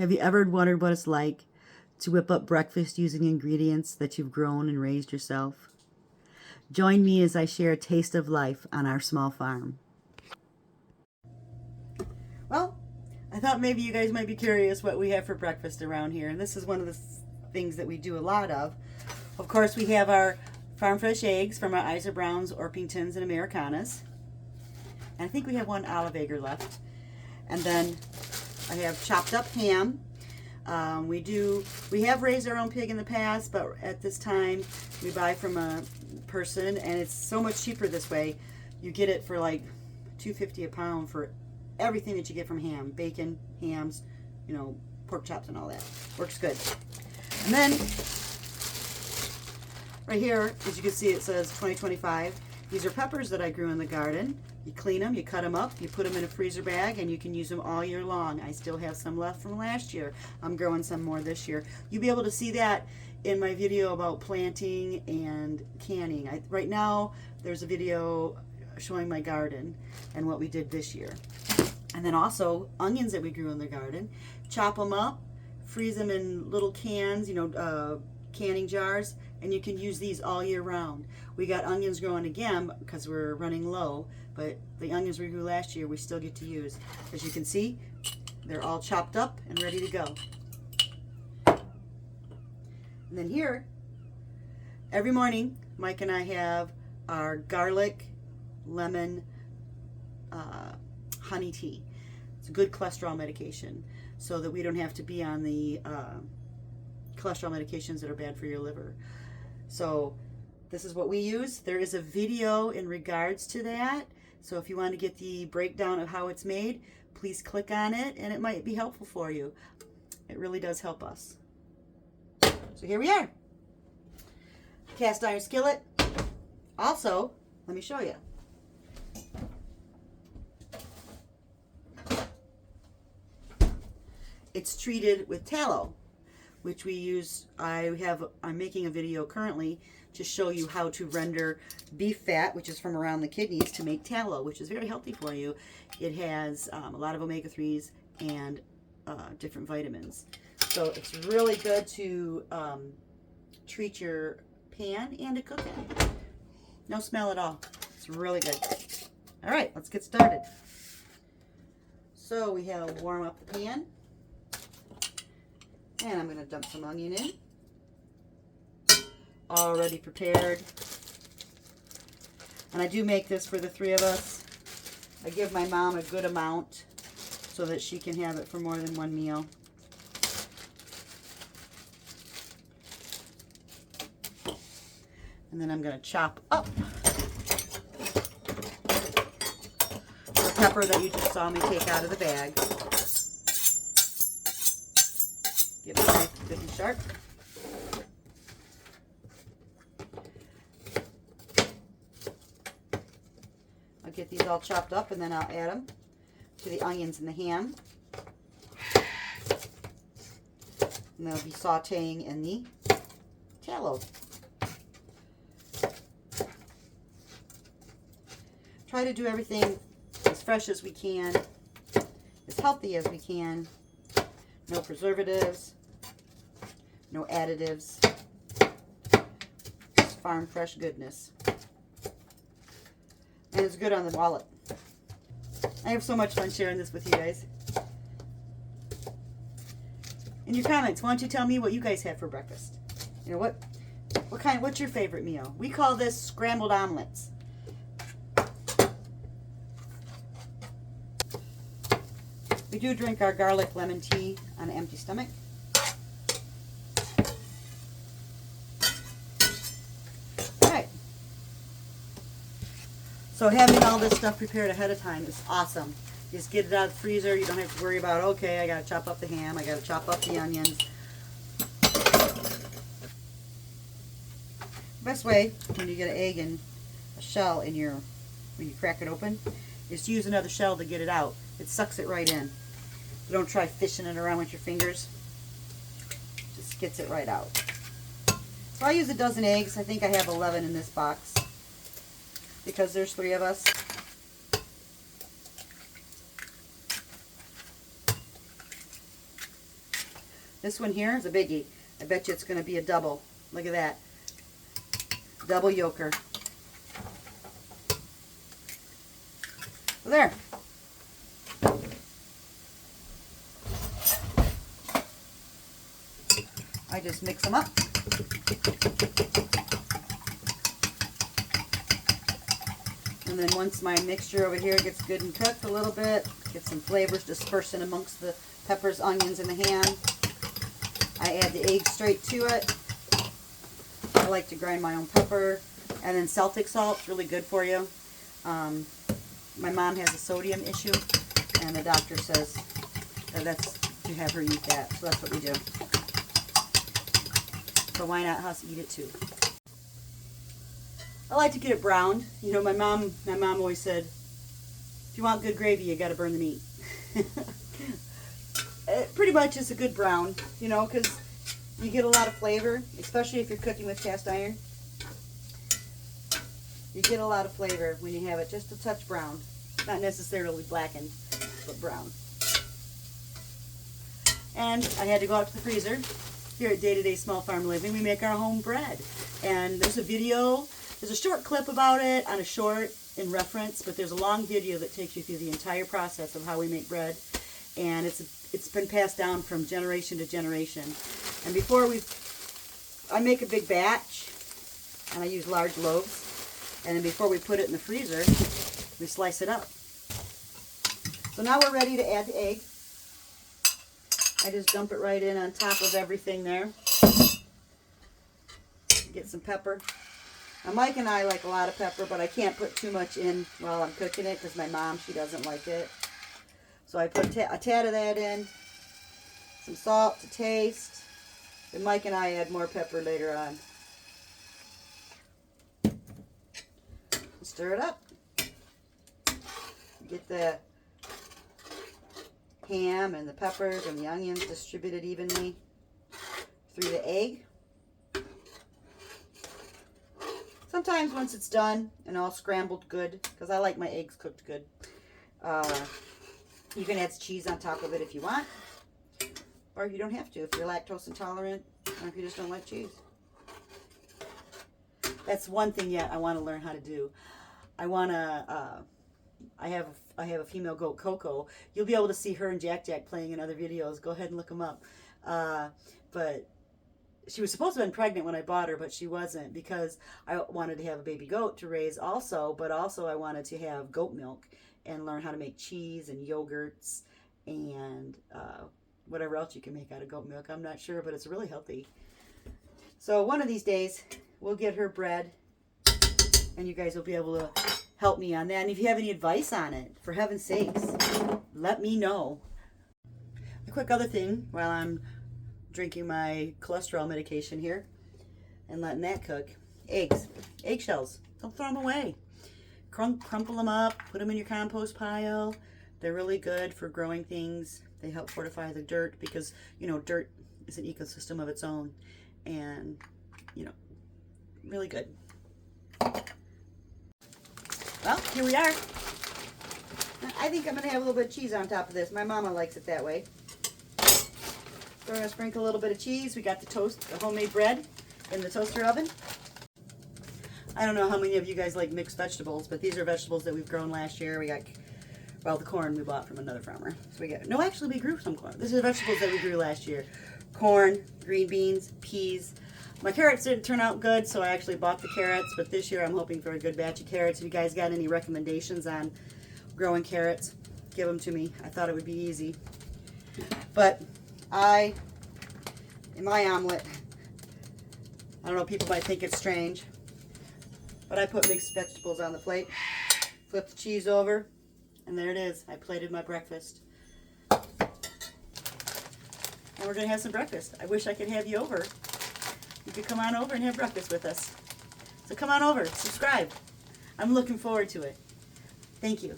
Have you ever wondered what it's like to whip up breakfast using ingredients that you've grown and raised yourself? Join me as I share a taste of life on our small farm. Well, I thought maybe you guys might be curious what we have for breakfast around here, and this is one of the things that we do a lot of. Of course, we have our farm fresh eggs from our Isa Browns, Orpingtons, and Americanas. And I think we have one olive egg left. And then I have chopped up ham. We have raised our own pig in the past, but at this time we buy from a person, and it's so much cheaper this way. You get it for like $2.50 a pound for everything that you get from ham, bacon, hams, pork chops and all that. Works good. And then right here, as you can see, it says 2025. These are peppers that I grew in the garden. You clean them, you cut them up, you put them in a freezer bag, and you can use them all year long. I still have some left from last year. I'm growing some more this year. You'll be able to see that in my video about planting and canning. Right now, there's a video showing my garden and what we did this year. And then also onions that we grew in the garden. Chop them up, freeze them in little cans, canning jars, and you can use these all year round. We got onions growing again because we're running low, but the onions we grew last year we still get to use. As you can see, they're all chopped up and ready to go. And then here, every morning, Mike and I have our garlic, lemon, honey tea. It's a good cholesterol medication so that we don't have to be on the cholesterol medications that are bad for your liver. So this is what we use. There is a video in regards to that. So if you want to get the breakdown of how it's made, please click on it and it might be helpful for you. It really does help us. So here we are. Cast iron skillet. Also, let me show you. It's treated with tallow, which we use. I'm making a video currently to show you how to render beef fat, which is from around the kidneys, to make tallow, which is very healthy for you. It has a lot of omega-3s and different vitamins. So it's really good to treat your pan and to cook in. No smell at all. It's really good. All right, let's get started. So we have warm up the pan. And I'm going to dump some onion in. Already prepared. And I do make this for the three of us. I give my mom a good amount so that she can have it for more than one meal. And then I'm going to chop up the pepper that you just saw me take out of the bag. Get my knife good and sharp. I'll get these all chopped up and then I'll add them to the onions and the ham. And they'll be sauteing in the tallow. Try to do everything as fresh as we can, as healthy as we can. No preservatives, no additives, just farm fresh goodness. And it's good on the wallet. I have so much fun sharing this with you guys. In your comments, why don't you tell me what you guys have for breakfast? What's your favorite meal? We call this scrambled omelets. We do drink our garlic lemon tea on an empty stomach. Alright. So having all this stuff prepared ahead of time is awesome. You just get it out of the freezer. You don't have to worry about, okay, I got to chop up the ham. I got to chop up the onions. Best way when you get an egg and a shell in when you crack it open is to use another shell to get it out. It sucks it right in. So don't try fishing it around with your fingers. Just gets it right out. So I use a dozen eggs. I think I have 11 in this box because there's 3 of us. This one here is a biggie. I bet you it's going to be a double. Look at that. Double yolker. There. I just mix them up. And then once my mixture over here gets good and cooked a little bit, get some flavors dispersed in amongst the peppers, onions, and the ham, I add the egg straight to it. I like to grind my own pepper. And then Celtic salt's really good for you. My mom has a sodium issue, and the doctor says that that's to have her eat that. So that's what we do. So why not us eat it too? I like to get it browned. You know, my mom always said, if you want good gravy, you got to burn the meat. It pretty much is a good brown, you know, because you get a lot of flavor, especially if you're cooking with cast iron. You get a lot of flavor when you have it just a touch brown. Not necessarily blackened, but brown. And I had to go out to the freezer. Here at Day to Day Small Farm Living, we make our home bread. And there's a video, there's a short clip about it on a short in reference, but there's a long video that takes you through the entire process of how we make bread. And it's been passed down from generation to generation. And I make a big batch, and I use large loaves. And then before we put it in the freezer, we slice it up. So now we're ready to add the egg. I just dump it right in on top of everything there. Get some pepper. Now Mike and I like a lot of pepper, but I can't put too much in while I'm cooking it because my mom, she doesn't like it. So I put a tad of that in, some salt to taste. Then Mike and I add more pepper later on. Stir it up. Get the ham and the peppers and the onions distributed evenly through the egg. Sometimes once it's done and all scrambled good, because I like my eggs cooked good, you can add cheese on top of it if you want, or you don't have to if you're lactose intolerant or if you just don't like cheese. That's one thing yet I want to learn how to do. I have a female goat, Coco. You'll be able to see her and Jack playing in other videos. Go ahead and look them up. But she was supposed to have been pregnant when I bought her, but she wasn't because I wanted to have a baby goat to raise also, but also I wanted to have goat milk and learn how to make cheese and yogurts and whatever else you can make out of goat milk. I'm not sure, but it's really healthy. So one of these days, we'll get her bred, and you guys will be able to help me on that. And if you have any advice on it, for heaven's sakes, let me know. A quick other thing while I'm drinking my cholesterol medication here and letting that cook. Eggshells. Don't throw them away. Crumple them up, put them in your compost pile. They're really good for growing things. They help fortify the dirt because, you know, dirt is an ecosystem of its own. And, you know, really good. Well, here we are. I think I'm going to have a little bit of cheese on top of this. My mama likes it that way. So we're going to sprinkle a little bit of cheese. We got the homemade bread in the toaster oven. I don't know how many of you guys like mixed vegetables, but these are vegetables that we've grown last year. We got, well, the corn we bought from another farmer. So we got, no, actually we grew some corn. These are vegetables that we grew last year. Corn, green beans, peas. My carrots didn't turn out good, so I actually bought the carrots, but this year I'm hoping for a good batch of carrots. If you guys got any recommendations on growing carrots, give them to me. I thought it would be easy. But in my omelet, I don't know, people might think it's strange, but I put mixed vegetables on the plate, flip the cheese over, and there it is. I plated my breakfast. And we're going to have some breakfast. I wish I could have you over. You could come on over and have breakfast with us. So come on over, subscribe. I'm looking forward to it. Thank you.